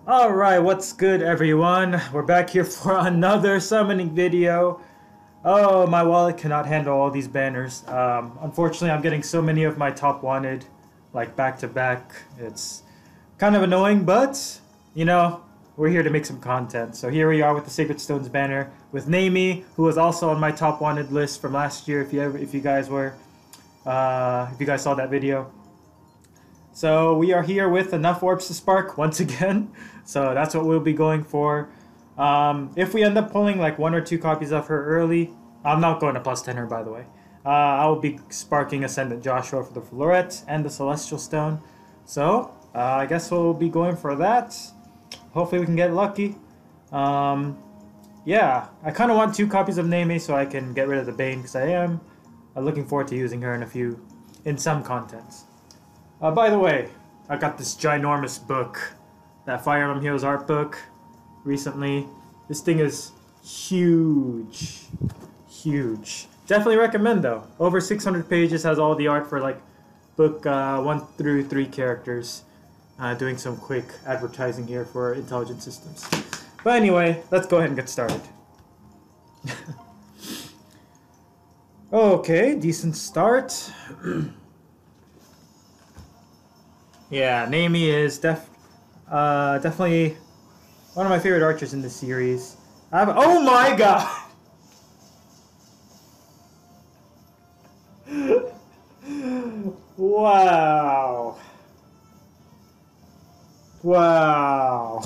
Alright, what's good everyone? We're back here for another summoning video. Oh, my wallet cannot handle all these banners. Unfortunately, I'm getting so many of my top wanted, like back to back. It's kind of annoying, but, you know, we're here to make some content. So here we are with the Sacred Stones banner with Naomi, who was also on my top wanted list from last year, if you guys saw that video. So we are here with enough orbs to spark once again. So that's what we'll be going for. If we end up pulling like 1 or 2 copies of her early, I'm not going to plus 10 her by the way. I will be sparking Ascendant Joshua for the Floret and the Celestial Stone. So I guess we'll be going for that. Hopefully we can get lucky. Yeah, I kind of want 2 copies of Naomi so I can get rid of the Bane because I am looking forward to using her in some contents. By the way, I got this ginormous book, that Fire Emblem Heroes art book, recently. This thing is huge. Huge. Definitely recommend though. Over 600 pages, has all the art for like book 1 through 3 characters. Doing some quick advertising here for Intelligent Systems. But anyway, let's go ahead and get started. Okay, decent start. Yeah, Naomi is definitely one of my favorite archers in this series. Oh my god! Wow. Wow.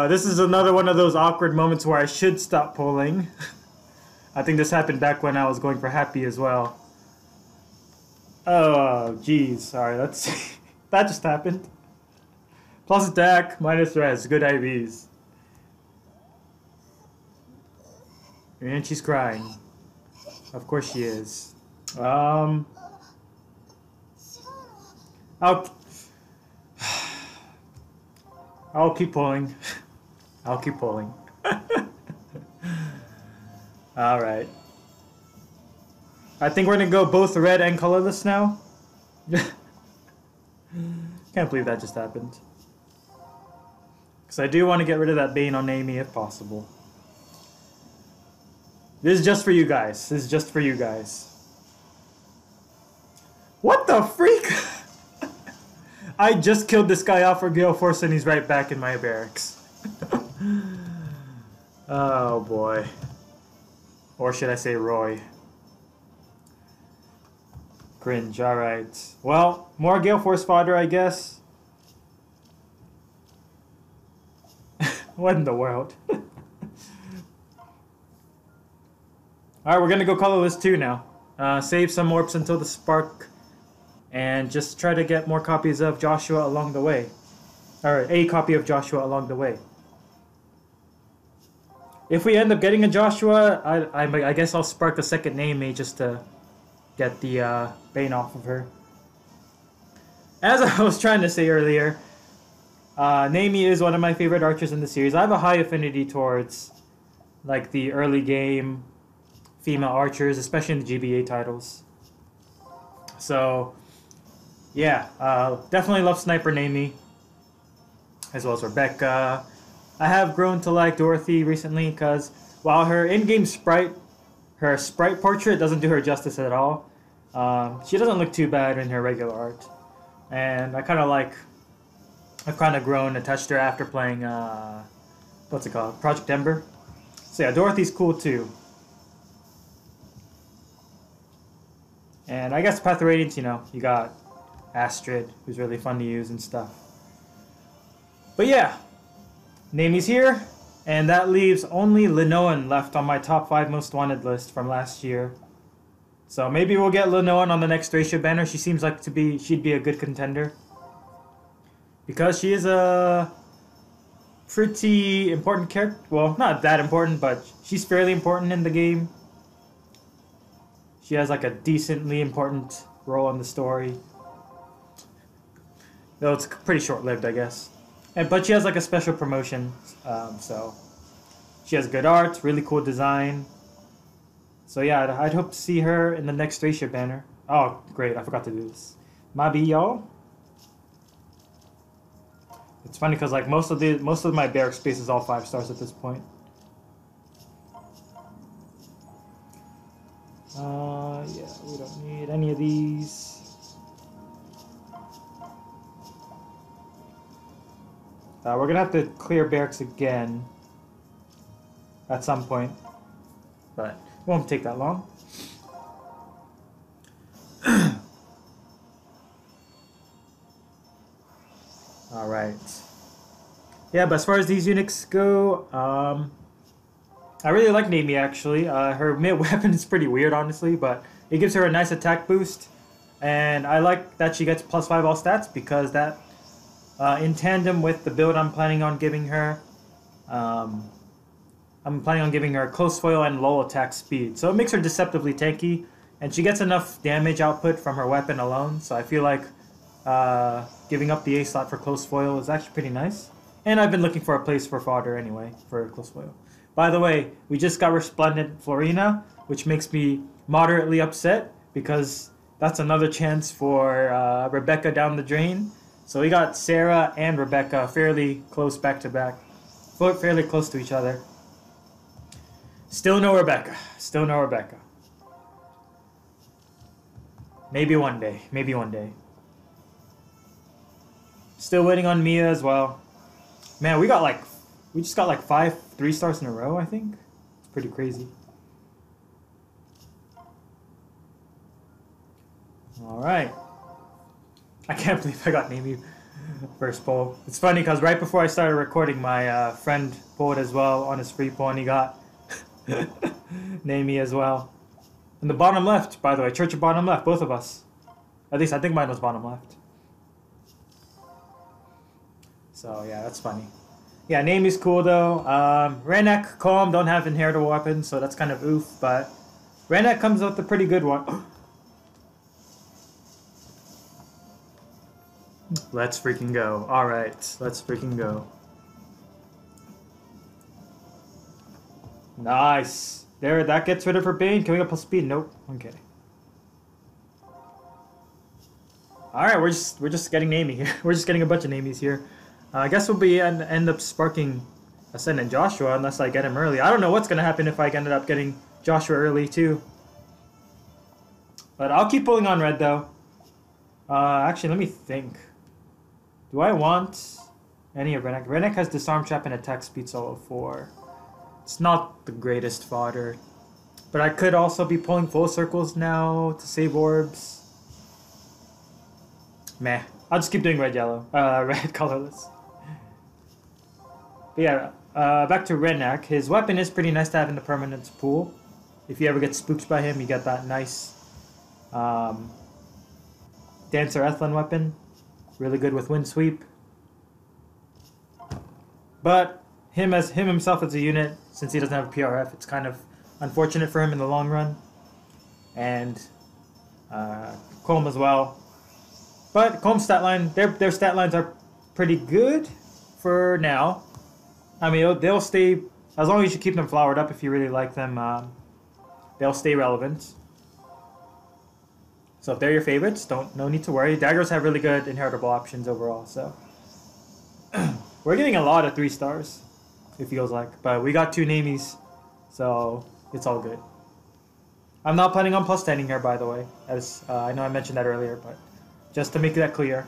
This is another one of those awkward moments where I should stop pulling. I think this happened back when I was going for Happy as well. Oh, jeez. Alright, let's see. That just happened. Plus attack, minus res. Good IVs. And she's crying. Of course she is. I'll keep pulling. I'll keep pulling. Alright. I think we're gonna go both red and colorless now. Can't believe that just happened. Because I do want to get rid of that Bane on Naomi if possible. This is just for you guys. This is just for you guys. What the freak? I just killed this guy off for Gale Force and he's right back in my barracks. Oh boy. Or should I say Roy? Cringe, alright. Well, more Gale Force fodder, I guess. What in the world? Alright, we're gonna go colorless too now. Save some orbs until the spark. And just try to get more copies of Joshua along the way. Or a copy of Joshua along the way. If we end up getting a Joshua, I guess I'll spark a second Naomi just to get the Bane off of her. As I was trying to say earlier, Naomi is one of my favorite archers in the series. I have a high affinity towards like the early game female archers, especially in the GBA titles. So yeah, definitely love Sniper Naomi, as well as Rebecca. I have grown to like Dorothy recently because while her in-game sprite, her sprite portrait doesn't do her justice at all. She doesn't look too bad in her regular art. And I've kind of grown attached to her after playing, what's it called? Project Ember. So yeah, Dorothy's cool too. And I guess Path of Radiance, you know, you got Astrid, who's really fun to use and stuff. But yeah, Naomi's here, and that leaves only Linoan left on my top 5 most wanted list from last year. So maybe we'll get Linoan on the next Thracia banner. She seems like she'd be a good contender. Because she is a pretty important character. Well, not that important, but she's fairly important in the game. She has like a decently important role in the story. Though it's pretty short-lived, I guess. But she has like a special promotion, so she has good art, really cool design. So yeah, I'd hope to see her in the next Thracia banner. Oh, great. I forgot to do this. Maybe y'all. It's funny because like most of my barrack space is all 5 stars at this point. Yeah, we don't need any of these. We're gonna have to clear barracks again at some point, but it won't take that long. All right. Yeah, but as far as these units go, I really like Nami actually. Her mid weapon is pretty weird, honestly, but it gives her a nice attack boost, and I like that she gets +5 all stats because that, in tandem with the build I'm planning on giving her, I'm planning on giving her close foil and low attack speed, so it makes her deceptively tanky, and she gets enough damage output from her weapon alone. So I feel like giving up the A slot for close foil is actually pretty nice. And I've been looking for a place for fodder anyway for close foil. By the way, we just got Resplendent Florina, which makes me moderately upset because that's another chance for Rebecca down the drain. So we got Sarah and Rebecca fairly close back to back, fairly close to each other. Still no Rebecca. Still no Rebecca. Maybe one day. Maybe one day. Still waiting on Mia as well. Man, we just got like 5 3-stars in a row, I think. It's pretty crazy. Alright. I can't believe I got Nami first pull. It's funny because right before I started recording, my friend pulled as well on his free pull and he got Nami as well. In the bottom left, by the way, Church of bottom left, both of us. At least I think mine was bottom left. So yeah, that's funny. Yeah, Nami's cool though. Renek, Calm don't have inheritable weapons, so that's kind of oof, but Renek comes with a pretty good one. Let's freaking go. Alright, let's freaking go. Nice. There, that gets rid of her bane. Can we get plus speed? Nope. Okay. Alright, we're just getting Nami here. We're just getting a bunch of Namis here. I guess we'll end up sparking Ascendant Joshua unless I get him early. I don't know what's gonna happen if I ended up getting Joshua early too. But I'll keep pulling on red though. Actually, let me think. Do I want any of Renek? Renek has Disarm Trap and Attack Speed Solo 4. It's not the greatest fodder. But I could also be pulling full circles now to save orbs. Meh. I'll just keep doing red-yellow. Red colorless. But yeah, back to Renek. His weapon is pretty nice to have in the permanence pool. If you ever get spooked by him, you get that nice Dancer Ethlin weapon. Really good with Wind Sweep. But himself as a unit, since he doesn't have a PRF, it's kind of unfortunate for him in the long run. And Colm as well. But Colm's stat line, their stat lines are pretty good for now. I mean, they'll stay, as long as you keep them flowered up if you really like them, they'll stay relevant. So if they're your favorites, no need to worry. Daggers have really good inheritable options overall, so. We're getting a lot of 3-stars, it feels like. But we got 2 Namis, so it's all good. I'm not planning on plus 10ing here, by the way. As I know I mentioned that earlier, but just to make that clear.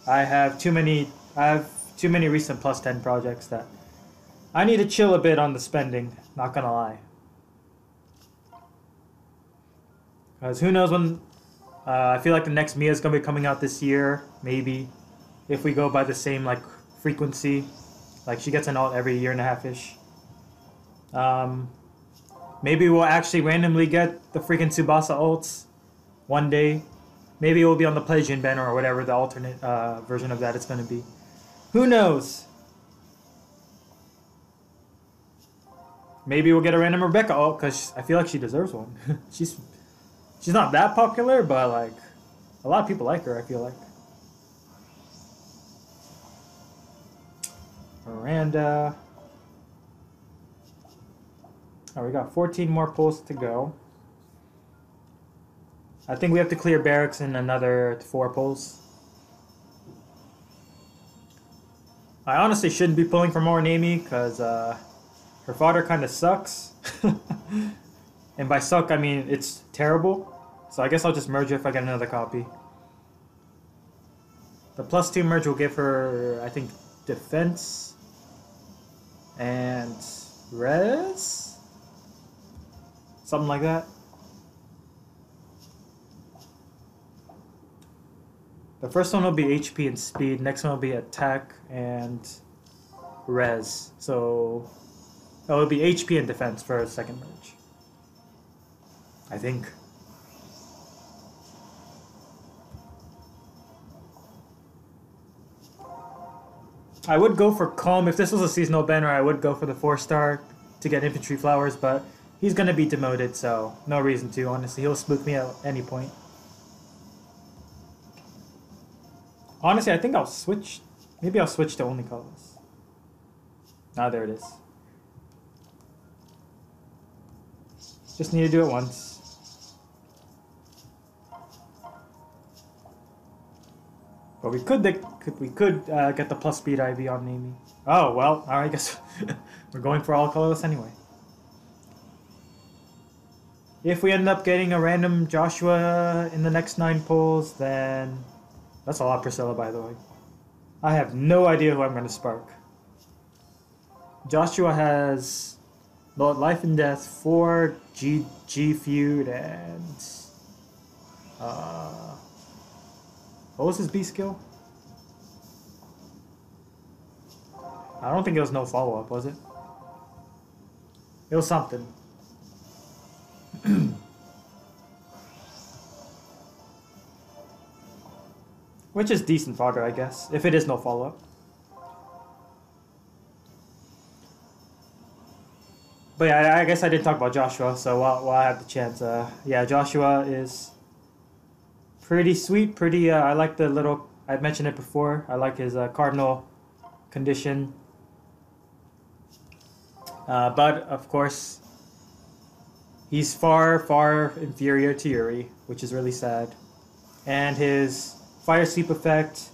I have too many recent plus 10 projects that I need to chill a bit on the spending, not gonna lie. Because who knows when... I feel like the next Mia is going to be coming out this year, maybe. If we go by the same, like, frequency. Like, she gets an alt every year and a half-ish. Maybe we'll actually randomly get the freaking Tsubasa ults one day. Maybe it will be on the Plegian banner or whatever the alternate version of that it's going to be. Who knows? Maybe we'll get a random Rebecca ult, because I feel like she deserves one. She's not that popular, but like a lot of people like her, I feel like. Miranda. Oh, we got 14 more pulls to go. I think we have to clear barracks in another 4 pulls. I honestly shouldn't be pulling for more Nami because her fodder kind of sucks. And by suck, I mean it's terrible. So I guess I'll just merge her if I get another copy. The +2 merge will give her, I think, defense and res? Something like that. The first one will be HP and speed, next one will be attack and res. So it will be HP and defense for a second merge, I think. I would go for Calm. If this was a seasonal banner, I would go for the 4-star to get infantry flowers, but he's going to be demoted, so no reason to, honestly. He'll spook me at any point. Honestly, I think I'll switch. Maybe I'll switch to only colors. Ah, there it is. Just need to do it once. But we could get the plus speed IV on Nami. Oh well, alright, I guess we're going for all colorless anyway. If we end up getting a random Joshua in the next 9 pulls, then that's a lot Priscilla, by the way. I have no idea who I'm going to spark. Joshua has Life and Death, 4 G Feud, and what was his B skill? I don't think it was no follow-up, was it? It was something. Which is decent fodder, I guess, if it is no follow-up. But yeah, I guess I didn't talk about Joshua, so while I have the chance, yeah, Joshua is pretty sweet, pretty, I like the little, I've mentioned it before, I like his cardinal condition. But, of course, he's far, far inferior to Yuri, which is really sad. And his Fire Sleep effect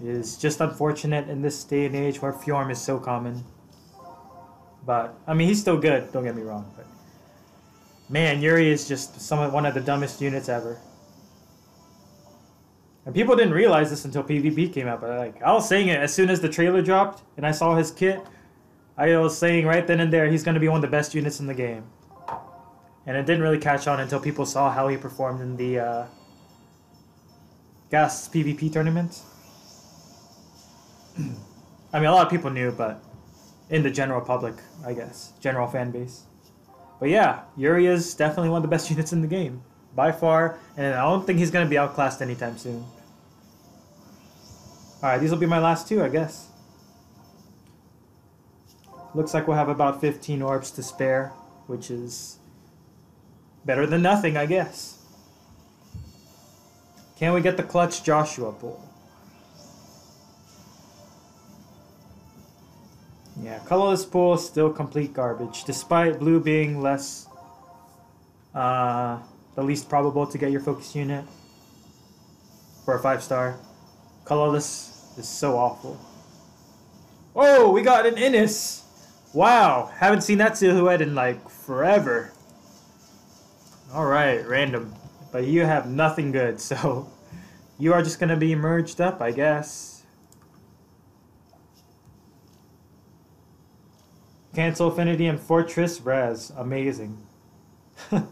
is just unfortunate in this day and age where Fjorm is so common. But, I mean, he's still good, don't get me wrong. But man, Yuri is just one of the dumbest units ever. And people didn't realize this until PvP came out, but like I was saying it as soon as the trailer dropped and I saw his kit. I was saying right then and there he's going to be one of the best units in the game. And it didn't really catch on until people saw how he performed in the Gas PvP tournament. I mean, a lot of people knew, but in the general public, I guess, general fan base. But yeah, Yuri is definitely one of the best units in the game. By far, and I don't think he's going to be outclassed anytime soon. Alright, these will be my last 2, I guess. Looks like we'll have about 15 orbs to spare, which is better than nothing, I guess. Can we get the clutch Joshua pull? Yeah, colorless pull is still complete garbage, despite blue being less... the least probable to get your focus unit for a 5-star. Colorless is so awful. Oh, we got an Innis! Wow, haven't seen that silhouette in like forever. Alright, random. But you have nothing good, so you are just gonna be merged up, I guess. Cancel Affinity and Fortress Res. Amazing. Do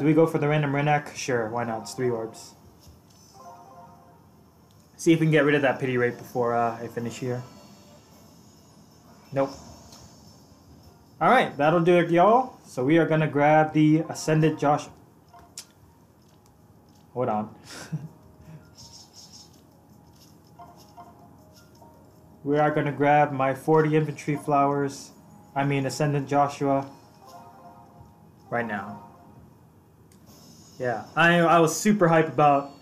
we go for the random Renak? Sure, why not? It's 3 orbs. See if we can get rid of that pity rate before I finish here. Nope. Alright, that'll do it, y'all. So we are gonna grab the Ascended Josh. Hold on. We are gonna grab my 40 infantry flowers. I mean Ascendant Joshua. Right now. Yeah, I was super hyped about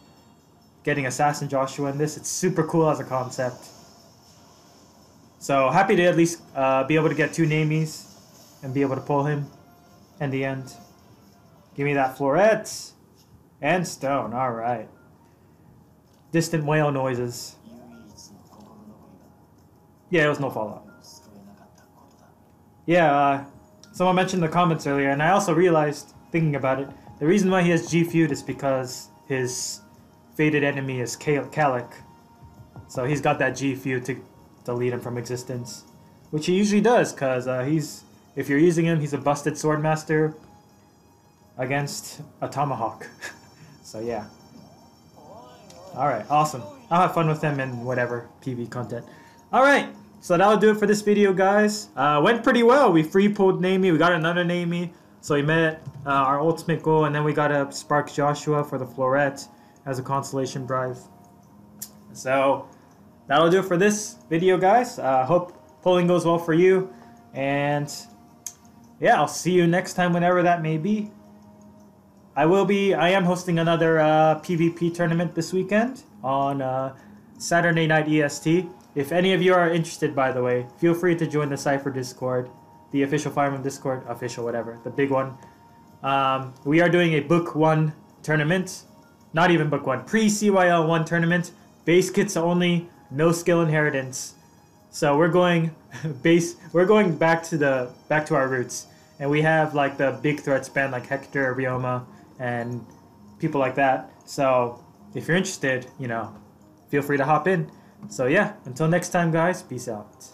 getting Assassin Joshua in this. It's super cool as a concept. So happy to at least be able to get 2 Namies and be able to pull him. in the end. Give me that floret. And stone, alright. Distant whale noises. Yeah, it was no fallout. Yeah, someone mentioned in the comments earlier, and I also realized, thinking about it, the reason why he has G Feud is because his fated enemy is Kalik. So he's got that G Feud to delete him from existence. Which he usually does, because if you're using him, he's a busted swordmaster against a tomahawk. So yeah. Alright, awesome. I'll have fun with him in whatever PV content. Alright, so that'll do it for this video, guys. Went pretty well. We free pulled Namie, we got another Namie. So we met our ultimate goal, and then we got to Spark Joshua for the floret as a consolation prize. So that'll do it for this video, guys. Hope pulling goes well for you. And yeah, I'll see you next time, whenever that may be. I am hosting another PvP tournament this weekend on Saturday night EST. If any of you are interested, by the way, feel free to join the Cypher Discord, the official Fire Emblem Discord, official whatever, the big one. We are doing a Book 1 tournament, not even Book 1, pre-CYL 1 tournament, base kits only, no skill inheritance. So we're going back to our roots, and we have like the big threats band like Hector, Ryoma, and people like that. So if you're interested, feel free to hop in. So yeah, until next time, guys, peace out.